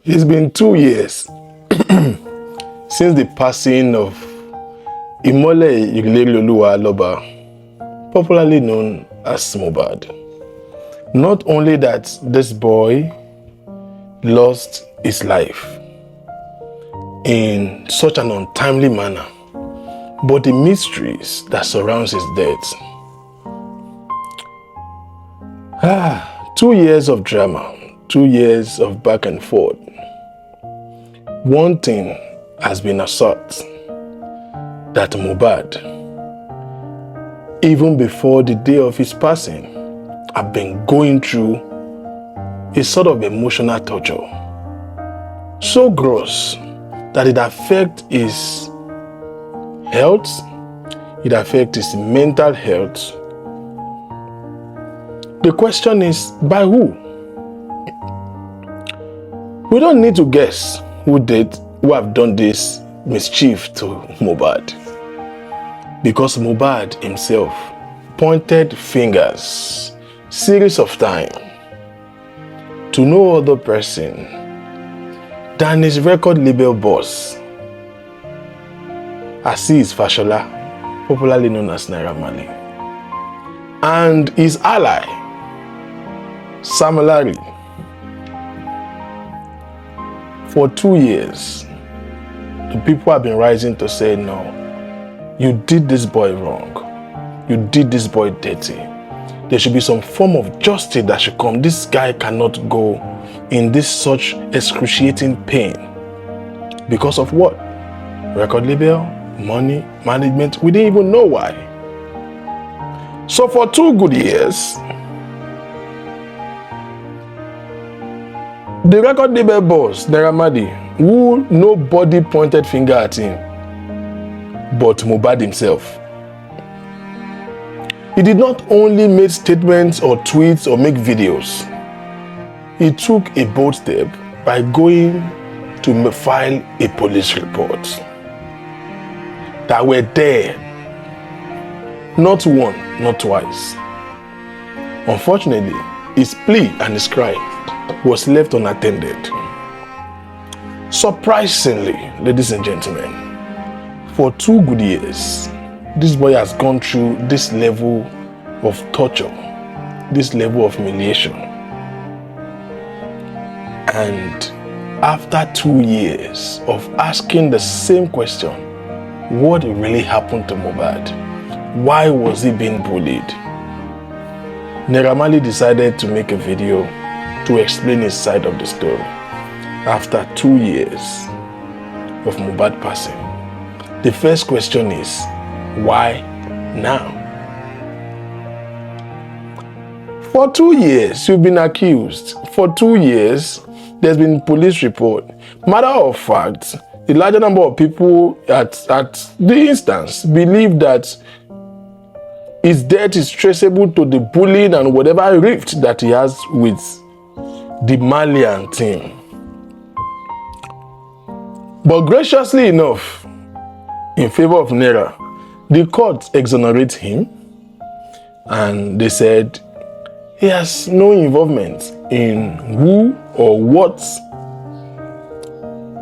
It's been 2 years since the passing of Imole Iglerioluwa Aloba, popularly known as Mohbad. Not only that this boy lost his life in such an untimely manner, but the mysteries that surrounds his death. 2 years of drama, 2 years of back and forth. One thing has been asserted, that Mohbad, even before the day of his passing, had been going through a sort of emotional torture, so gross that it affects his health, it affects his mental health. The question is, by who? We don't need to guess who have done this mischief to Mohbad, because Mohbad himself pointed fingers series of time to no other person than his record label boss, Azeez Fashola, popularly known as Naira Marley, and his ally, Sam Larry. For 2 years, the people have been rising to say, no, you did this boy wrong. You did this boy dirty. There should be some form of justice that should come. This guy cannot go in this such excruciating pain. Because of what? Record label, money, management. We didn't even know why. So for 2 good years, the record label boss, Naira Marley, who nobody pointed finger at him but Mohbad himself. He did not only make statements or tweets or make videos. He took a bold step by going to file a police report. That were there, not one, not twice. Unfortunately, his plea and his cry was left unattended. Surprisingly, ladies and gentlemen, for 2 good years, this boy has gone through this level of torture, this level of humiliation. And after 2 years of asking the same question, what really happened to Mohbad? Why was he being bullied? Naira Marley decided to make a video to explain his side of the story after 2 years of Mohbad passing. The first question is, why now? For 2 years, you've been accused. For 2 years, there's been police report. Matter of fact, the larger number of people at the instance believe that his death is traceable to the bullying and whatever rift that he has with the Malian team. But graciously enough, in favor of Naira, the court exonerates him, and they said he has no involvement in who or what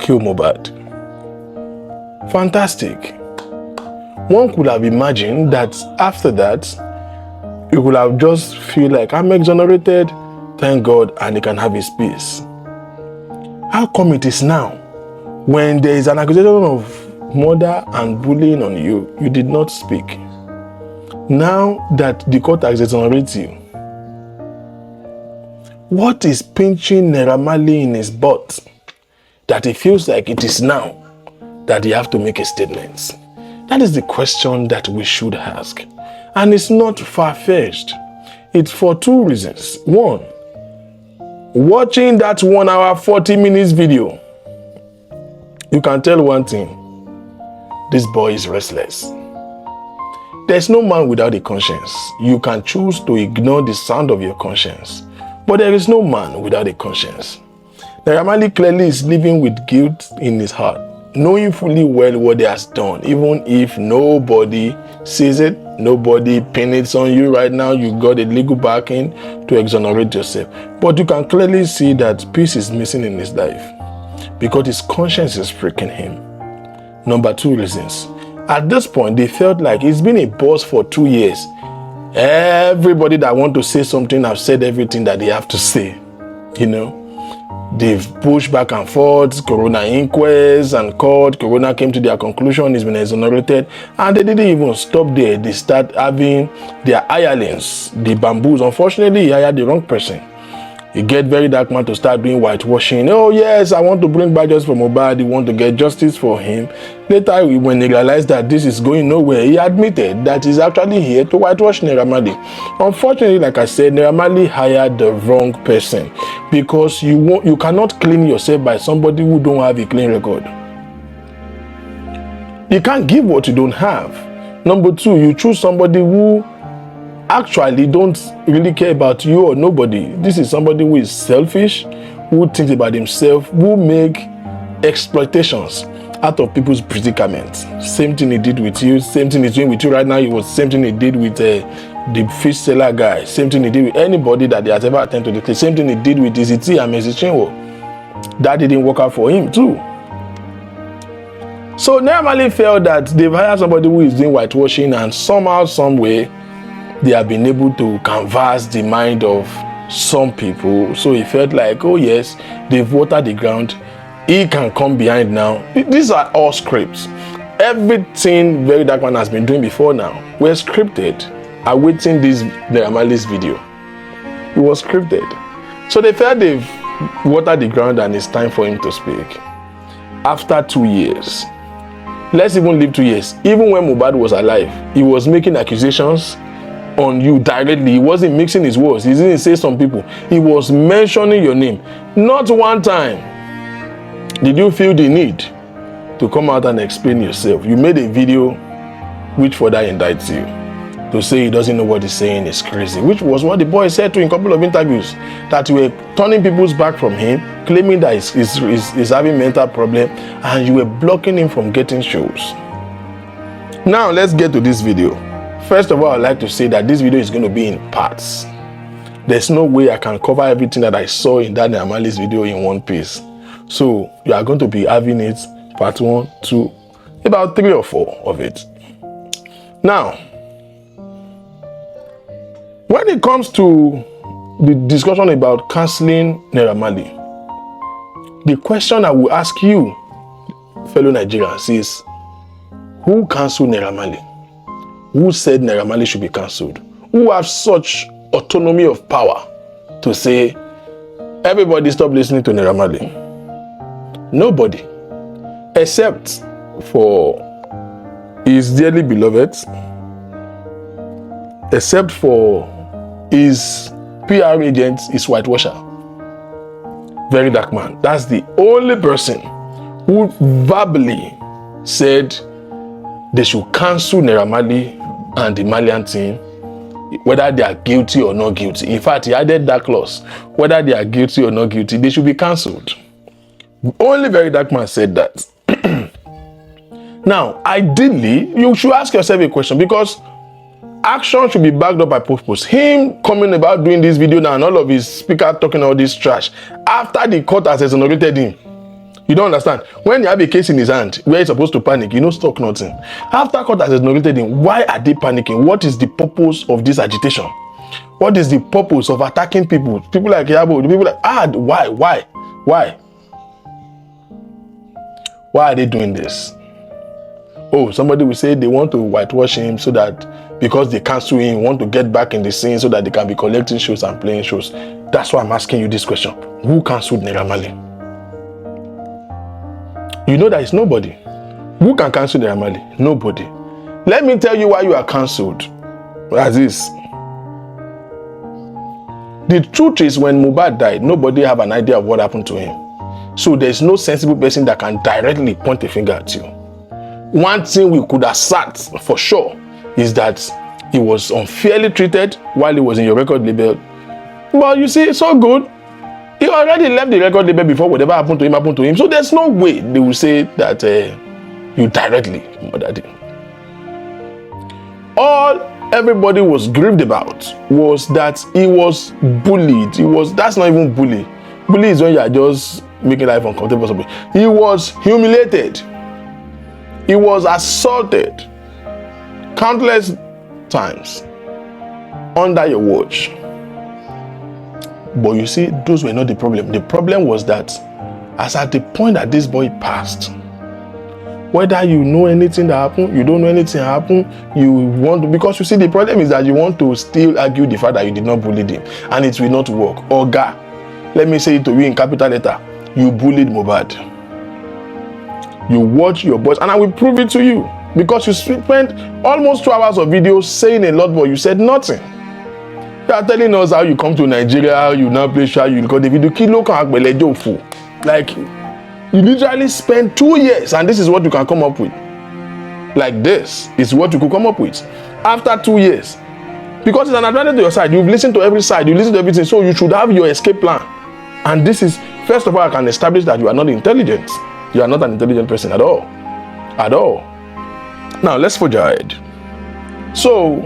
killed Mohbad. Fantastic. One could have imagined that after that, he would have just feel like, I'm exonerated, thank God, and he can have his peace. How come it is now, when there is an accusation of murder and bullying on you, you did not speak? Now that the court has exonerated you, what is pinching Naira Marley in his butt that he feels like it is now that you have to make a statement? That is the question that we should ask. And it's not far-fetched. It's for 2 reasons. One, watching that 1 hour 40 minutes video, you can tell one thing: this boy is restless. There's no man without a conscience. You can choose to ignore the sound of your conscience, but there is no man without a conscience. Naira Marley clearly is living with guilt in his heart, knowing fully well what he has done, even if nobody sees it, nobody pins it on you right now. You got a legal backing to exonerate yourself, but you can clearly see that peace is missing in his life. because his conscience is freaking him. Number 2 reasons. At this point, they felt like he's been a boss for 2 years. Everybody that want to say something have said everything that they have to say. You know, they've pushed back and forth, Corona inquest and court. Corona came to their conclusion, he's been exonerated, and they didn't even stop there. They start having their hirelings, the bamboos. Unfortunately, he hired the wrong person. He get very dark man to start doing whitewashing. Oh yes, I want to bring back justice for Mohbad. He want to get justice for him. Later, when he realized that this is going nowhere, he admitted that he's actually here to whitewash Naira Marley. Unfortunately, like I said, Naira Marley hired the wrong person, because you cannot clean yourself by somebody who don't have a clean record. You can't give what you don't have. Number 2, you choose somebody who actually don't really care about you or nobody. This is somebody who is selfish, who thinks about himself, who make exploitations out of people's predicaments. Same thing he did with you, same thing he's doing with you right now. It was the same thing he did with the fish seller guy, same thing he did with anybody that he has ever attended to the case, same thing he did with Iziti and Mercy Chinwo. That didn't work out for him too. So Naira Marley felt that they've hired somebody who is doing whitewashing, and somehow, some way, they have been able to canvas the mind of some people. So he felt like, oh yes, they've watered the ground. He can come behind now. These are all scripts. Everything Very Dark Man has been doing before now were scripted. Awaiting this Naira Marley's video. It was scripted. So they felt they've watered the ground and it's time for him to speak. After 2 years. Let's even leave 2 years. Even when Mohbad was alive, he was making accusations on you directly. He wasn't mixing his words. He didn't say some people. He was mentioning your name. Not one time did you feel the need to come out and explain yourself. You made a video which further indicts you. To say he doesn't know what he's saying is crazy, which was what the boy said to in a couple of interviews, that you were turning people's back from him, claiming that he's having mental problem, and you were blocking him from getting shows. Now let's get to this video. First of all, I'd like to say that this video is going to be in parts. There's no way I can cover everything that I saw in that Naira Marley's video in one piece. So you are going to be having it part 1, 2, about 3 or 4 of it. Now, when it comes to the discussion about cancelling Naira Marley, the question I will ask you, fellow Nigerians, is who cancelled Naira Marley? Who said Naira Marley should be cancelled? Who have such autonomy of power to say, everybody stop listening to Naira Marley? Nobody. Except for his dearly beloved, except for his PR agent, his whitewasher, Very Dark Man. That's the only person who verbally said they should cancel Naira Marley and the Malian team, whether they are guilty or not guilty. In fact, he added that clause, whether they are guilty or not guilty, they should be cancelled. Only Very Dark Man said that. Now, ideally, you should ask yourself a question, because action should be backed up by purpose. Him coming about doing this video now and all of his speaker talking all this trash after the court has exonerated him. You don't understand. When you have a case in his hand where he's supposed to panic, you don't talk nothing. After court has exonerated him, why are they panicking? What is the purpose of this agitation? What is the purpose of attacking people? People like Yabo, the people like, why? Why are they doing this? Oh, somebody will say they want to whitewash him so that because they cancel him, want to get back in the scene so that they can be collecting shows and playing shows. That's why I'm asking you this question. Who cancelled Naira Marley? You know that it's nobody. Who can cancel Naira Marley? Nobody. Let me tell you why you are cancelled. As this. The truth is, when Mohbad died, nobody have an idea of what happened to him. So there's no sensible person that can directly point a finger at you. One thing we could assert for sure is that he was unfairly treated while he was in your record label. But you see, it's so good. He already left the record label before whatever happened to him. So there's no way they will say that you directly murdered him. All everybody was grieved about was that he was bullied. That's not even bully. Bully is when you are just making life uncomfortable for somebody. He was humiliated. He was assaulted countless times under your watch. But you see, those were not the problem. The problem was that as at the point that this boy passed, whether you know anything that happened, you don't know anything happened, you want to, because you see, the problem is that you want to still argue the fact that you did not bully him, and it will not work. Oga, let me say it to you in capital letter, you bullied Mohbad. You watch your boys, and I will prove it to you, because you spent almost 2 hours of video saying a lot, but you said nothing. You are telling us how you come to Nigeria, how you now play shy, you record the video, like, you literally spent 2 years, and this is what you can come up with. Like, this is what you could come up with after 2 years, because it's an advantage to your side. You've listened to every side, you listen to everything, so you should have your escape plan. And this is, first of all, I can establish that you are not intelligent. You are not an intelligent person at all. At all. Now, let's forge ahead. So,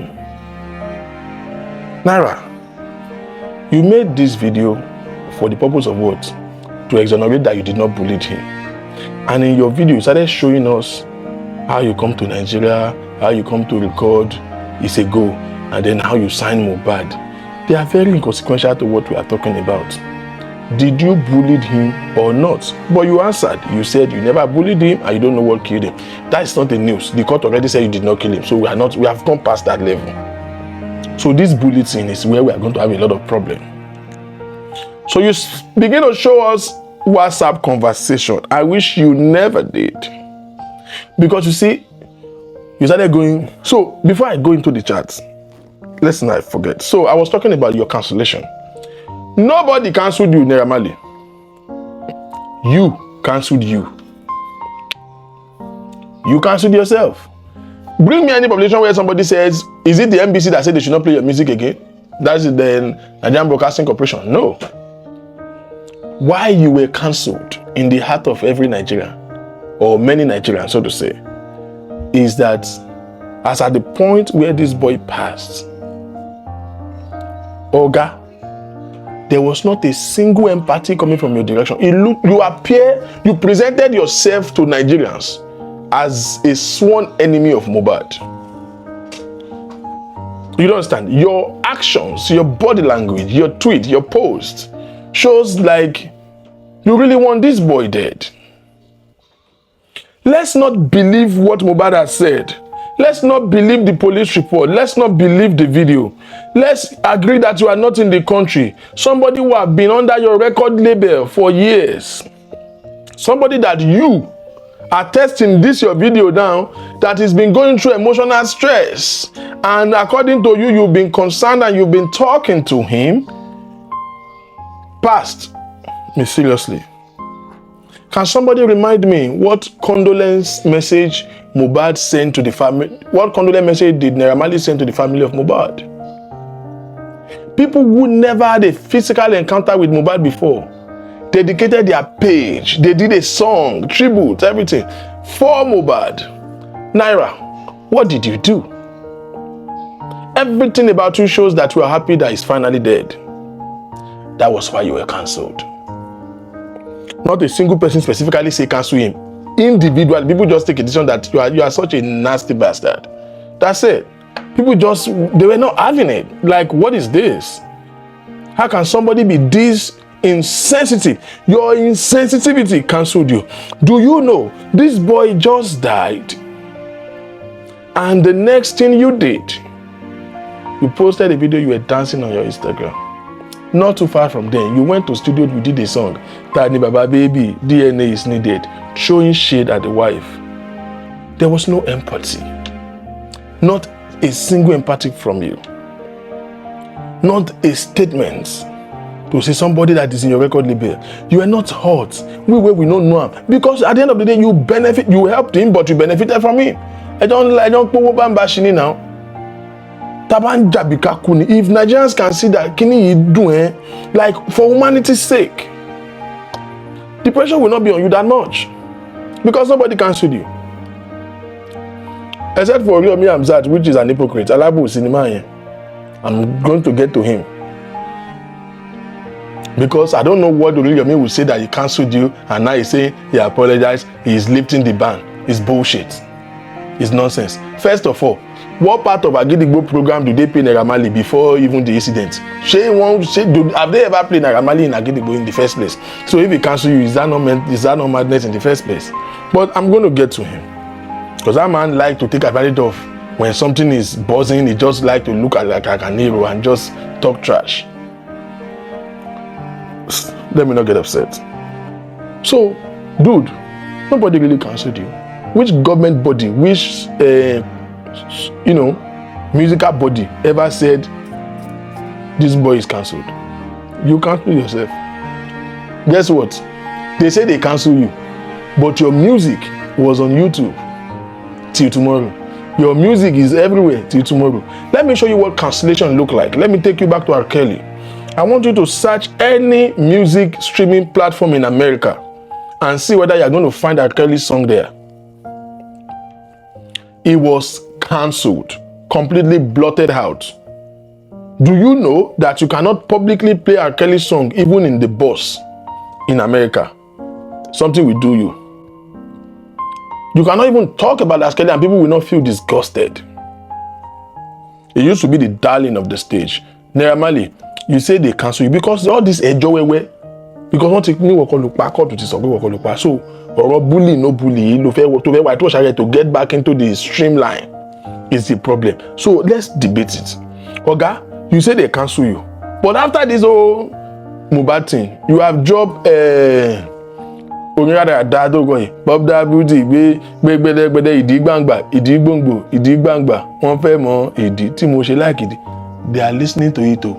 Naira, you made this video for the purpose of what? To exonerate that you did not bully him. And in your video, you started showing us how you come to Nigeria, how you come to record, it's a go, and then how you sign Mohbad. They are very inconsequential to what we are talking about. Did you bully him or not? But you answered. You said you never bullied him and you don't know what killed him. That is not the news. The court already said you did not kill him. So we have gone past that level. So this bullying thing is where we are going to have a lot of problem. So you begin to show us WhatsApp conversation. I wish you never did. Because you see, you started going. So before I go into the chats, let's not forget. So I was talking about your cancellation. Nobody cancelled you, Naira Marley. You cancelled you. You cancelled yourself. Bring me any publication where somebody says, is it the NBC that said they should not play your music again? That's the Nigerian Broadcasting Corporation. No. Why you were cancelled in the heart of every Nigerian, or many Nigerians, so to say, is that as at the point where this boy passed, Oga, there was not a single empathy coming from your direction. You presented yourself to Nigerians as a sworn enemy of Mohbad. You don't understand? Your actions, your body language, your tweet, your post shows like you really want this boy dead. Let's not believe what Mohbad has said. Let's not believe the police report. Let's not believe the video. Let's agree that you are not in the country. Somebody who has been under your record label for years. Somebody that you are testing this your video down, that has been going through emotional stress. And according to you, you've been concerned and you've been talking to him. Passed me seriously. Can somebody remind me what condolence message Mohbad sent to the family? What condolence message did Naira Marley send to the family of Mohbad? People who never had a physical encounter with Mohbad before dedicated their page. They did a song, tribute, everything for Mohbad. Naira, what did you do? Everything about you shows that you are happy that he's finally dead. That was why you were cancelled. Not a single person specifically say cancel him. Individually, people just take a decision that you are such a nasty bastard. That's it. People just, they were not having it. Like, what is this? How can somebody be this insensitive? Your insensitivity cancelled you. Do you know this boy just died? And the next thing you did, you posted a video, you were dancing on your Instagram. Not too far from there, you went to studio, you did a song, Tani Baba Baby, DNA is needed, throwing shade at the wife. There was no empathy. Not a single empathy from you. Not a statement to say somebody that is in your record label. You are not hurt. We don't know him. Because at the end of the day, you benefit, you helped him, but you benefited from him. I don't put bashini now. If Nigerians can see that kini you doing, like for humanity's sake, the pressure will not be on you that much, because nobody cancelled you, except for Yomi Amzat, which is an hypocrite. Alabu cinema. I'm going to get to him. Because I don't know what Yomi will say that he cancelled you and now he's saying he apologized, he's lifting the ban. It's bullshit. It's nonsense. First of all, what part of Agidigbo program do they play Naira Marley before even the incident? Have they ever played Naira Marley in Agidigbo in the first place? So if he cancel you, is that not madness in the first place? But I'm going to get to him. Because that man like to take advantage of when something is buzzing, he just like to look at like an hero and just talk trash. Let me not get upset. So, dude, nobody really cancelled you. Which government body, which musical body ever said this boy is cancelled? You cancel yourself. Guess what? They say they cancel you, but your music was on YouTube till tomorrow. Your music is everywhere till tomorrow. Let me show you what cancellation look like. Let me take you back to R. Kelly. I want you to search any music streaming platform in America and see whether you're going to find R. Kelly's song there. It was cancelled, completely blotted out. Do you know that you cannot publicly play R. Kelly's song even in the bus in America? Something will do you. You cannot even talk about R. Kelly and people will not feel disgusted. It used to be the darling of the stage. Naira Marley, you say they cancel you because all this ejowewe, because one thing you so or bully no bully to get back into the streamline is the problem. So let's debate it. Oga, you say they cancel you, but after this whole Mohbad thing, you have job Bob da beauty gbẹgbẹdẹgbẹdẹ ìdí gbangba wọ́n fẹ́ mọ ìdí tí mo ṣe like ìdí. They are listening to it too.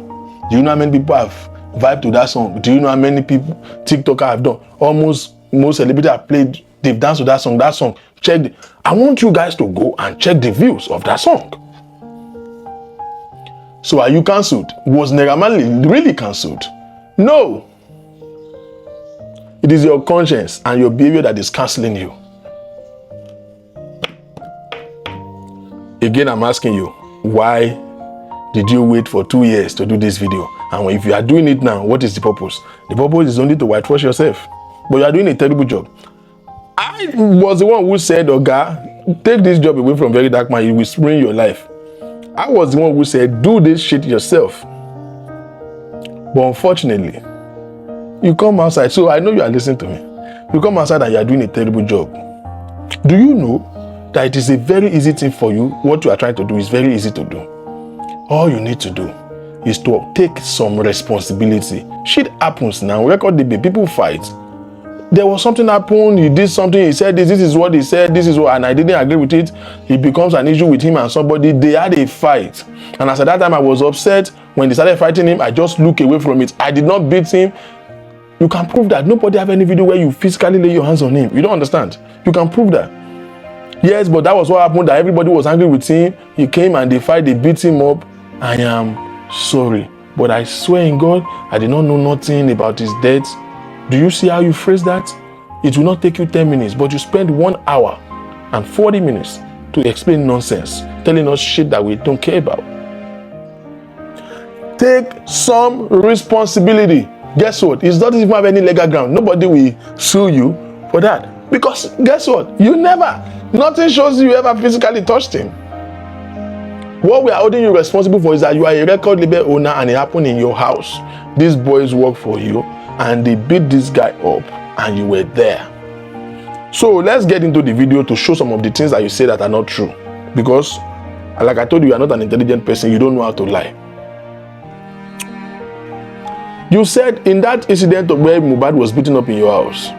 Do you know how many people have vibed to that song? Do you know how many people TikToker have done? Almost most celebrities have played, they've danced to that song. Check it. I want you guys to go and check the views of that song. So are you cancelled? Was Naira Marley really cancelled? No. It is your conscience and your behavior that is cancelling you. Again, I'm asking you, why did you wait for 2 years to do this video? And if you are doing it now, what is the purpose? The purpose is only to whitewash yourself. But you are doing a terrible job. I was the one who said, Oga, take this job away from Very Dark Man, you will ruin your life. I was the one who said, do this shit yourself. But unfortunately, you come outside, so I know you are listening to me. You come outside and you are doing a terrible job. Do you know that it is a very easy thing for you? What you are trying to do is very easy to do. All you need to do is to take some responsibility. Shit happens now. Record the day, people fight. There was something happened, he did something, he said this is what he said, this is what, and I didn't agree with it. It becomes an issue with him and somebody. They had a fight. And as at that time, I was upset. When they started fighting him, I just looked away from it. I did not beat him. You can prove that. Nobody have any video where you physically lay your hands on him. You don't understand. You can prove that. Yes, but that was what happened, that everybody was angry with him. He came and they fight, they beat him up. I am sorry, but I swear in God, I did not know nothing about his death. Do you see how you phrase that? It will not take you 10 minutes, but you spend 1 hour and 40 minutes to explain nonsense, telling us shit that we don't care about. Take some responsibility. Guess what? It doesn't even have any legal ground. Nobody will sue you for that. Because guess what? Nothing shows you ever physically touched him. What we are holding you responsible for is that you are a record label owner and it happened in your house. These boys work for you and they beat this guy up and you were there. So let's get into the video to show some of the things that you say that are not true. Because like I told you, you are not an intelligent person. You don't know how to lie. You said in that incident where Mohbad was beaten up in your house,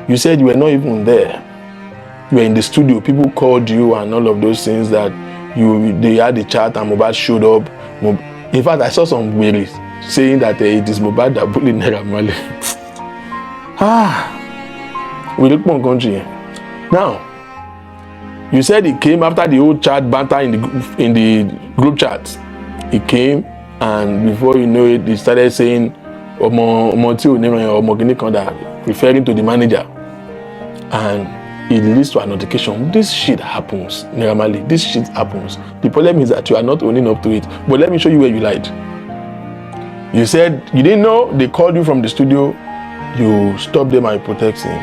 you said you were not even there. You were in the studio. People called you and all of those things that they had a chat and Mohbad showed up. In fact, I saw some queries saying that it is Mohbad that bullied Naira Marley. We look more country. Now, you said he came after the old chat banter in the group chat. He came and before you know it, he started saying referring to the manager. And it leads to a notification. This shit happens, Naira Marley. This shit happens. The problem is that you are not owning up to it. But let me show you where you lied. You said you didn't know, they called you from the studio, you stopped them and protect him.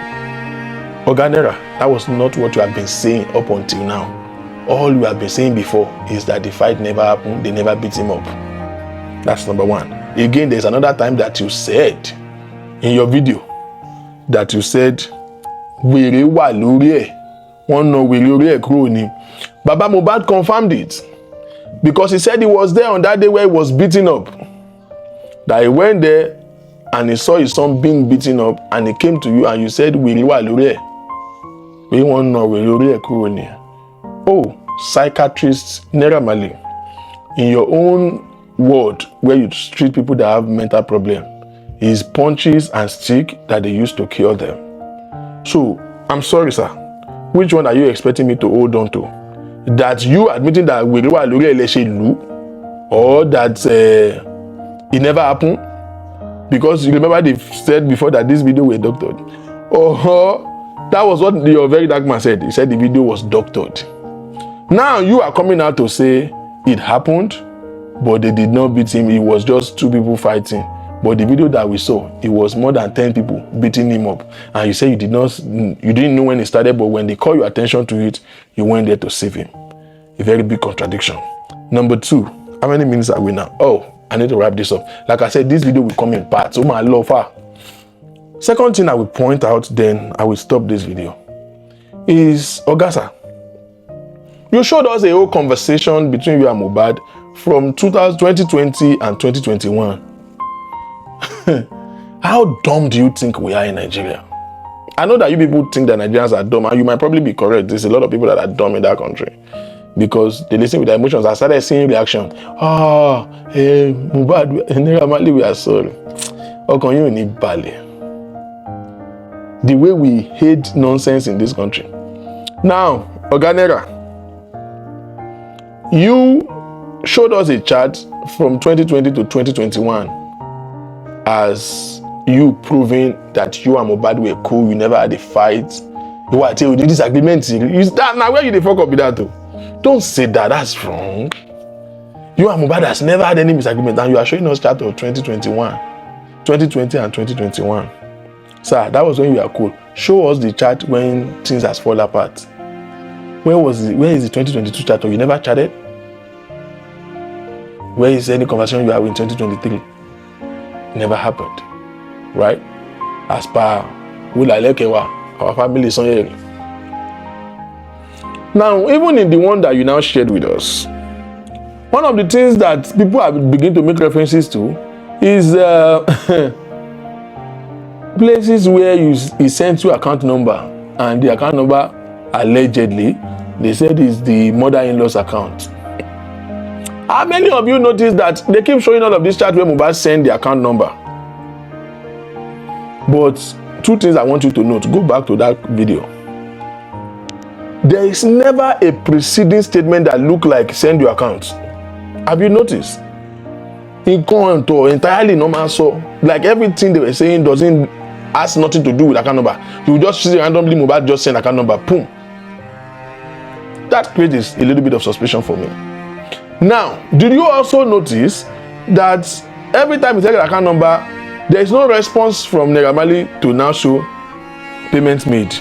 Oga Naira, that was not what you have been saying up until now. All you have been saying before is that the fight never happened, they never beat him up. That's number one. Again, there's another time that you said in your video that you said, wèrè wà lórí ẹ̀, wọ́n ná wèrè orí ẹ̀ kúrò ni. Baba Mohbad confirmed it because he said he was there on that day where he was beaten up. That he went there and he saw his son being beaten up and he came to you and you said, wèrè wà lórí ẹ̀. We wọ́n ná wèrè orí ẹ̀ kúrò ni. Oh, psychiatrist Naira Marley, in your own word where you treat people that have mental problem, is punches and stick that they use to cure them. So, I'm sorry, sir. Which one are you expecting me to hold on to? That you admitting that wèrè wà lórí ẹ̀ lẹ ṣe lù, or that it never happened? Because you remember they said before that this video was doctored. Oh, that was what your very dark man said. He said the video was doctored. Now you are coming out to say it happened, but they did not beat him. It was just two people fighting. But the video that we saw, it was more than 10 people beating him up. And you say you didn't know when it started, but when they call your attention to it, you went there to save him. A very big contradiction. Number two, how many minutes are we now? Oh, I need to wrap this up. Like I said, this video will come in parts. Oh my love her. Second thing I will point out, then I will stop this video, is Ogasa. You showed us a whole conversation between you and Mohbad from 2020 and 2021. How dumb do you think we are in Nigeria? I know that you people think that Nigerians are dumb, and you might probably be correct. There's a lot of people that are dumb in that country because they listen with their emotions. I started seeing reaction. Mohbad, Naira Marley, we are sorry. Okay, you need ballet. The way we hate nonsense in this country. Now, Oga Naira, you showed us a chart from 2020 to 2021 as you proving that you and Mohbad were cool, you never had a fight. You want to tell you disagreement. Now where you the fuck up with that though? Don't say that, that's wrong. You and Mohbad has never had any disagreement, and you are showing us chart of 2020 and 2021. Sir, that was when you were cool. Show us the chart when things has fallen apart. Where is the 2022 chart? You never chatted? Where is any conversation you have in 2023? Never happened, right? As per our family is on here. Now, even in the one that you now shared with us, one of the things that people have begun to make references to is places where he sent you account number, and the account number allegedly they said is the mother-in-law's account. How many of you noticed that they keep showing all of this chat where Mohbad sent the account number? But two things I want you to note. Go back to that video. There is never a preceding statement that look like send your account. Have you noticed? In current or entirely normal, so like everything they were saying has nothing to do with account number. You just see randomly Mohbad just send account number, boom. That creates a little bit of suspicion for me. Now, did you also notice that every time you take an account number, there is no response from Naira Marley to now show payments made?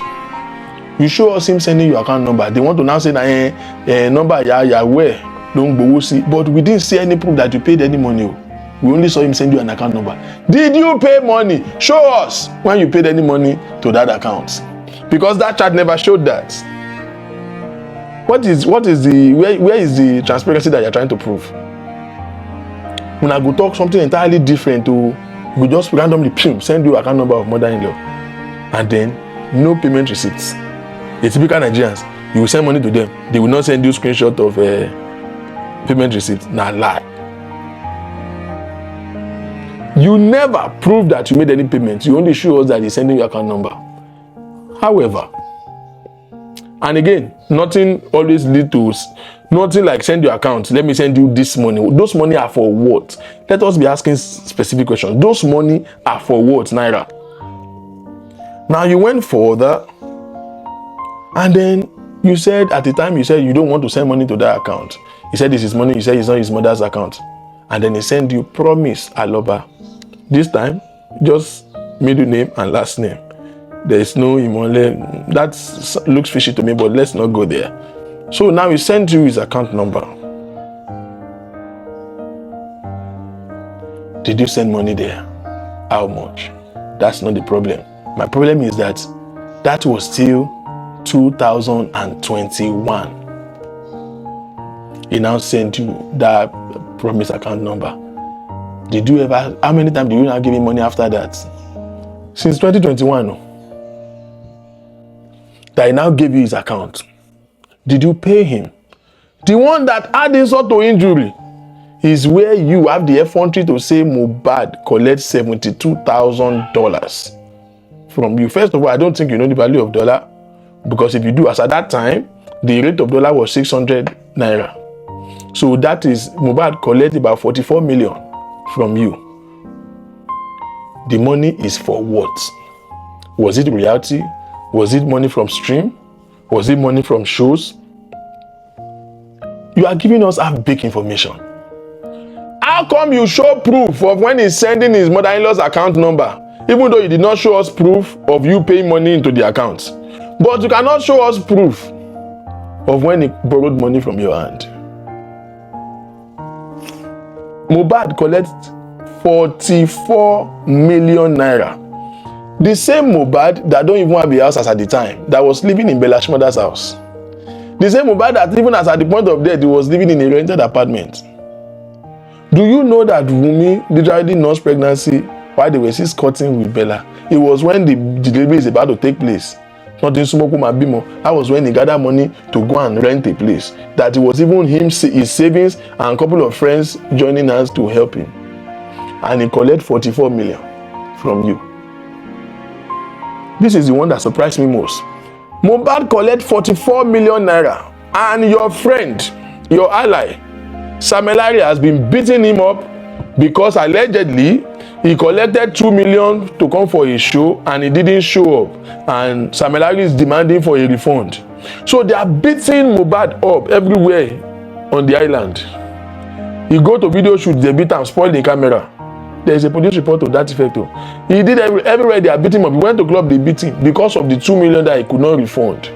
You show us him sending your account number. They want to now say that number where don't go see, but we didn't see any proof that you paid any money. We only saw him send you an account number. Did you pay money? Show us when you paid any money to that account, because that chart never showed that. Where is the transparency that you're trying to prove? When I go talk something entirely different, we just randomly send you account number of mother-in-law, and then no payment receipts. The typical Nigerians, you will send money to them, they will not send you screenshot of payment receipt. Nah, lie. You never prove that you made any payments. You only show us that he's sending your account number. However, and again, nothing always lead to nothing like send your account. Let me send you this money. Those money are for what? Let us be asking specific questions. Those money are for what, Naira? Now you went further, and then you said at the time you said you don't want to send money to that account. He said this is money. You said it's not his mother's account. And then he send you promise Aloba. This time, just middle name and last name. There is no Imole. That looks fishy to me, but let's not go there. So now he sent you his account number. Did you send money there? How much? That's not the problem. My problem is that that was still 2021. He now sent you that promise account number. Did you ever, how many times did you now give him money after that? Since 2021, that he now gave you his account. Did you pay him? The one that had insult to injury is where you have the effrontery to say Mohbad collects $72,000 from you. First of all, I don't think you know the value of dollar, because if you do, as at that time, the rate of dollar was 600 naira. So that is, Mohbad collect about 44 million from you. The money is for what? Was it royalty? Was it money from stream? Was it money from shows? You are giving us half-baked information. How come you show proof of when he's sending his mother-in-law's account number, even though you did not show us proof of you paying money into the account? But you cannot show us proof of when he borrowed money from your hand. Mohbad collects 44 million naira. The same Mohbad that don't even have a house as at the time, that was living in Bella Shmurda's house. The same Mohbad that even as at the point of death, he was living in a rented apartment. Do you know that Wunmi literally nursed pregnancy while they were still courting with Bella? It was when the delivery is about to take place. Nothing Sumoku Mabimo. That was when he gathered money to go and rent a place. That it was even him, his savings, and a couple of friends joining us to help him. And he collected 44 million from you. This is the one that surprised me most. Mohbad collected 44 million naira, and your friend, your ally, Samelari, has been beating him up because allegedly he collected 2 million to come for his show and he didn't show up, and Samelari is demanding for a refund. So they are beating Mohbad up everywhere on the island. He go to video shoot, they beat and spoil the camera. There is a police report to that effect. He did everywhere they are beating him up. He went to club, they beat him because of the 2 million that he could not refund.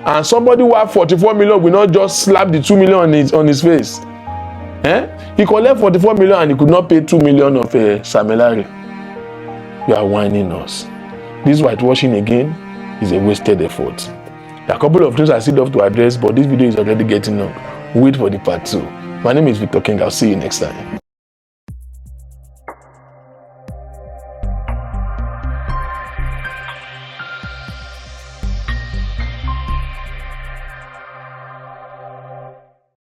And somebody who had 44 million will not just slap the 2 million on his face. He collected 44 million and he could not pay 2 million of Samelari. You are whining us. This whitewashing again is a wasted effort. There are a couple of things I still have to address, but this video is already getting long. Wait for the part 2. My name is Victor King. I'll see you next time.